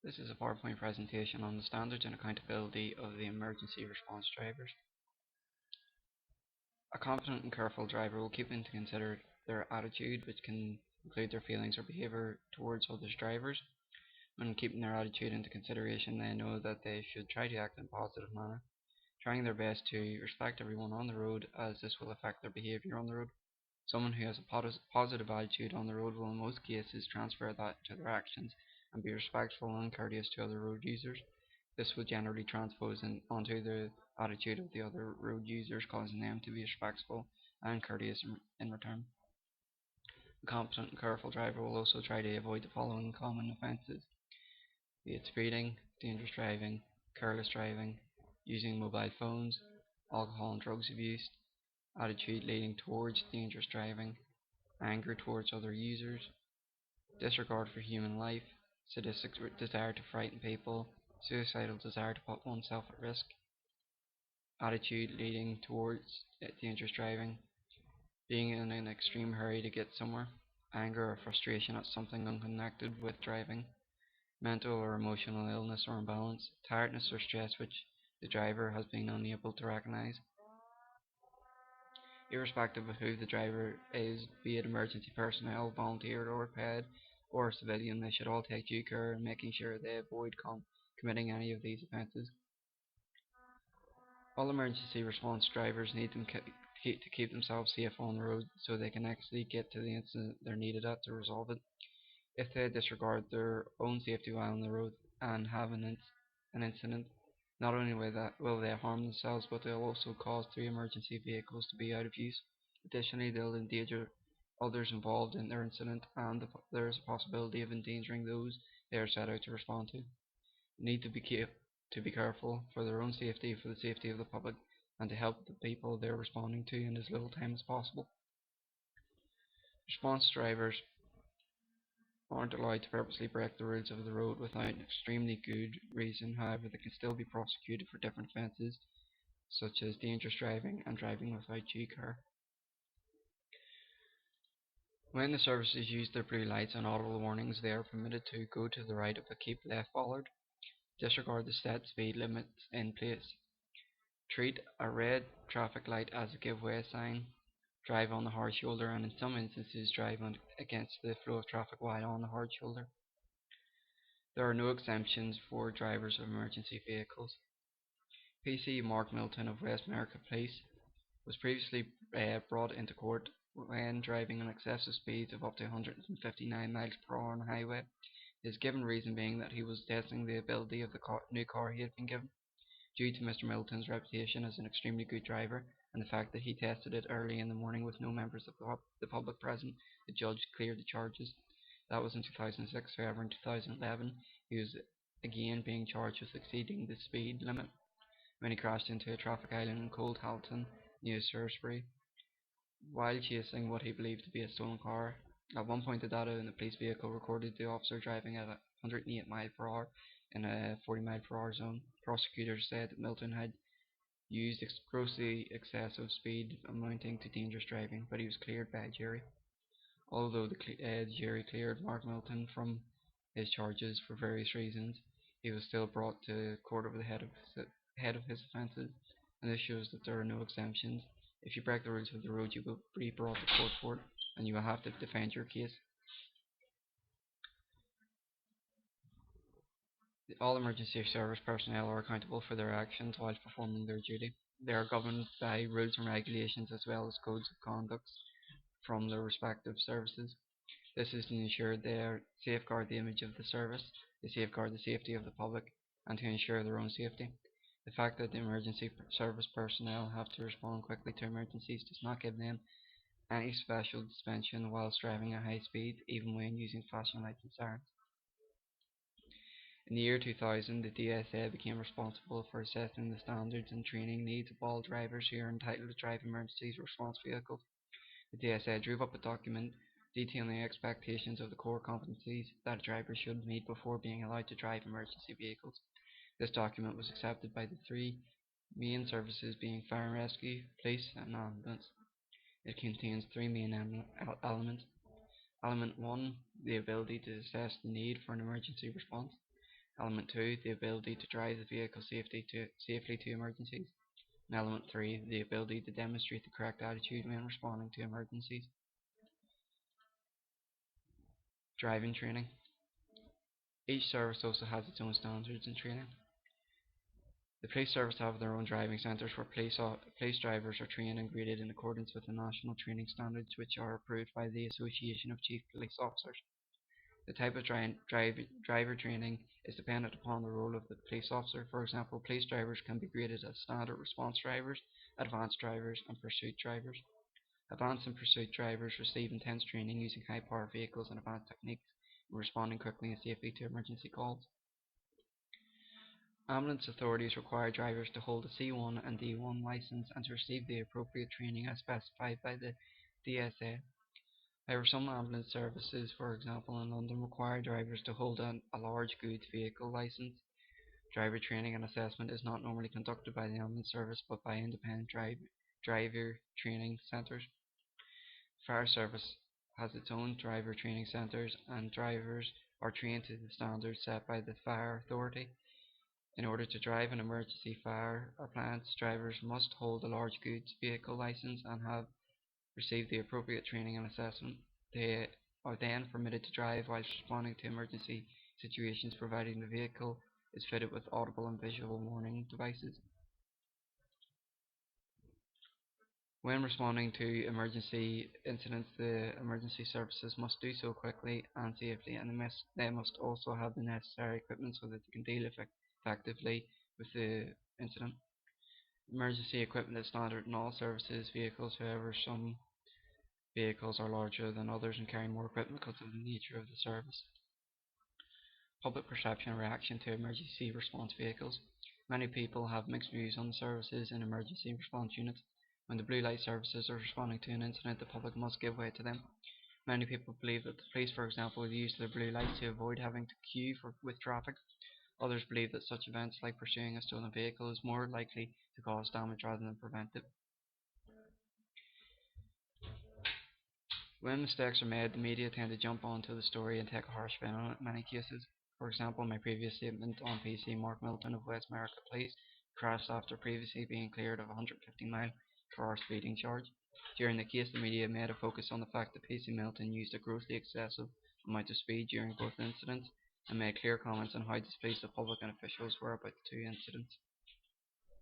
This is a PowerPoint presentation on the standards and accountability of the emergency response drivers. A competent and careful driver will keep into consider their attitude, which can include their feelings or behavior towards other drivers. When keeping their attitude into consideration, they know that they should try to act in a positive manner, trying their best to respect everyone on the road, as this will affect their behavior on the road. Someone who has a positive attitude on the road will in most cases transfer that to their actions and be respectful and courteous to other road users. This will generally transpose onto the attitude of the other road users, causing them to be respectful and courteous in return. A competent and careful driver will also try to avoid the following common offences, be it speeding, dangerous driving, careless driving, using mobile phones, alcohol and drugs abuse, attitude leading towards dangerous driving, anger towards other users, disregard for human life, sadistic desire to frighten people, suicidal desire to put oneself at risk, attitude leading towards dangerous driving, being in an extreme hurry to get somewhere, anger or frustration at something unconnected with driving, mental or emotional illness or imbalance, tiredness or stress which the driver has been unable to recognize. Irrespective of who the driver is, be it emergency personnel, volunteer or paid, or civilian, they should all take due care in making sure they avoid committing any of these offences. All emergency response drivers need to keep themselves safe on the road so they can actually get to the incident they're needed at to resolve it. If they disregard their own safety while on the road and have an incident, not only will they harm themselves, but they'll also cause 3 emergency vehicles to be out of use. Additionally, they'll endanger others involved in their incident, and there is a possibility of endangering those they are set out to respond to. They need to be careful for their own safety, for the safety of the public, and to help the people they're responding to in as little time as possible. Response drivers aren't allowed to purposely break the rules of the road without an extremely good reason. However, they can still be prosecuted for different offences, such as dangerous driving and driving without due care. When the services use their pre-lights and audible warnings, they are permitted to go to the right but keep left bollard, disregard the set speed limits in place, treat a red traffic light as a giveaway sign, drive on the hard shoulder, and in some instances drive against the flow of traffic while on the hard shoulder. There are no exemptions for drivers of emergency vehicles. PC Mark Milton of West America Police was previously brought into court when driving an excessive speed of up to 159 miles per hour on the highway. His given reason being that he was testing the ability of the new car he had been given. Due to Mr. Milton's reputation as an extremely good driver and the fact that he tested it early in the morning with no members of the public present, the judge cleared the charges. That was in 2006. However, in 2011 he was again being charged with exceeding the speed limit when he crashed into a traffic island in Cold Halton near Shrewsbury while chasing what he believed to be a stolen car. At one point, the data in the police vehicle recorded the officer driving at 108 miles per hour in a 40 mile per hour zone. Prosecutors said that Milton had used grossly excessive speed amounting to dangerous driving, but he was cleared by a jury. Although the jury cleared Mark Milton from his charges for various reasons, he was still brought to court over the head of his offences, and this shows that there are no exemptions. If you break the rules of the road, you will be brought to court for it, and you will have to defend your case. All emergency service personnel are accountable for their actions while performing their duty. They are governed by rules and regulations as well as codes of conduct from their respective services. This is to ensure they safeguard the image of the service, to safeguard the safety of the public, and to ensure their own safety. The fact that the emergency service personnel have to respond quickly to emergencies does not give them any special suspension whilst driving at high speed, even when using flashing lights and sirens. In the year 2000, the DSA became responsible for assessing the standards and training needs of all drivers who are entitled to drive emergency response vehicles. The DSA drew up a document detailing the expectations of the core competencies that a driver should meet before being allowed to drive emergency vehicles. This document was accepted by the 3 main services being fire and rescue, police, and ambulance. It contains 3 main elements. Element 1, the ability to assess the need for an emergency response. Element 2, the ability to drive the vehicle safely to emergencies. And element 3, the ability to demonstrate the correct attitude when responding to emergencies. Driving training. Each service also has its own standards and training. The police service have their own driving centres where police drivers are trained and graded in accordance with the national training standards, which are approved by the Association of Chief Police Officers. The type of driver training is dependent upon the role of the police officer. For example, police drivers can be graded as standard response drivers, advanced drivers, and pursuit drivers. Advanced and pursuit drivers receive intense training using high-power vehicles and advanced techniques in responding quickly and safely to emergency calls. Ambulance authorities require drivers to hold a C1 and D1 license and to receive the appropriate training as specified by the DSA. However, some ambulance services, for example in London, require drivers to hold a large goods vehicle license. Driver training and assessment is not normally conducted by the ambulance service but by independent driver training centres. Fire service has its own driver training centres and drivers are trained to the standards set by the fire authority. In order to drive an emergency fire appliance, drivers must hold a large goods vehicle license and have received the appropriate training and assessment. They are then permitted to drive whilst responding to emergency situations, providing the vehicle is fitted with audible and visual warning devices. When responding to emergency incidents, the emergency services must do so quickly and safely, and they must also have the necessary equipment so that they can deal effectively with the incident. Emergency equipment is standard in all services vehicles, however some vehicles are larger than others and carry more equipment because of the nature of the service. Public perception and reaction to emergency response vehicles. Many people have mixed views on the services in emergency response units. When the blue light services are responding to an incident, the public must give way to them. Many people believe that the police, for example, use the blue lights to avoid having to queue with traffic. Others believe that such events like pursuing a stolen vehicle is more likely to cause damage rather than prevent it. When mistakes are made, the media tend to jump onto the story and take a harsh spin on it in many cases. For example, my previous statement on PC, Mark Milton of West America Police crashed after previously being cleared of a 150-mile-per-hour speeding charge. During the case, the media made a focus on the fact that PC Milton used a grossly excessive amount of speed during both incidents and made clear comments on how displeased the public and officials were about the two incidents.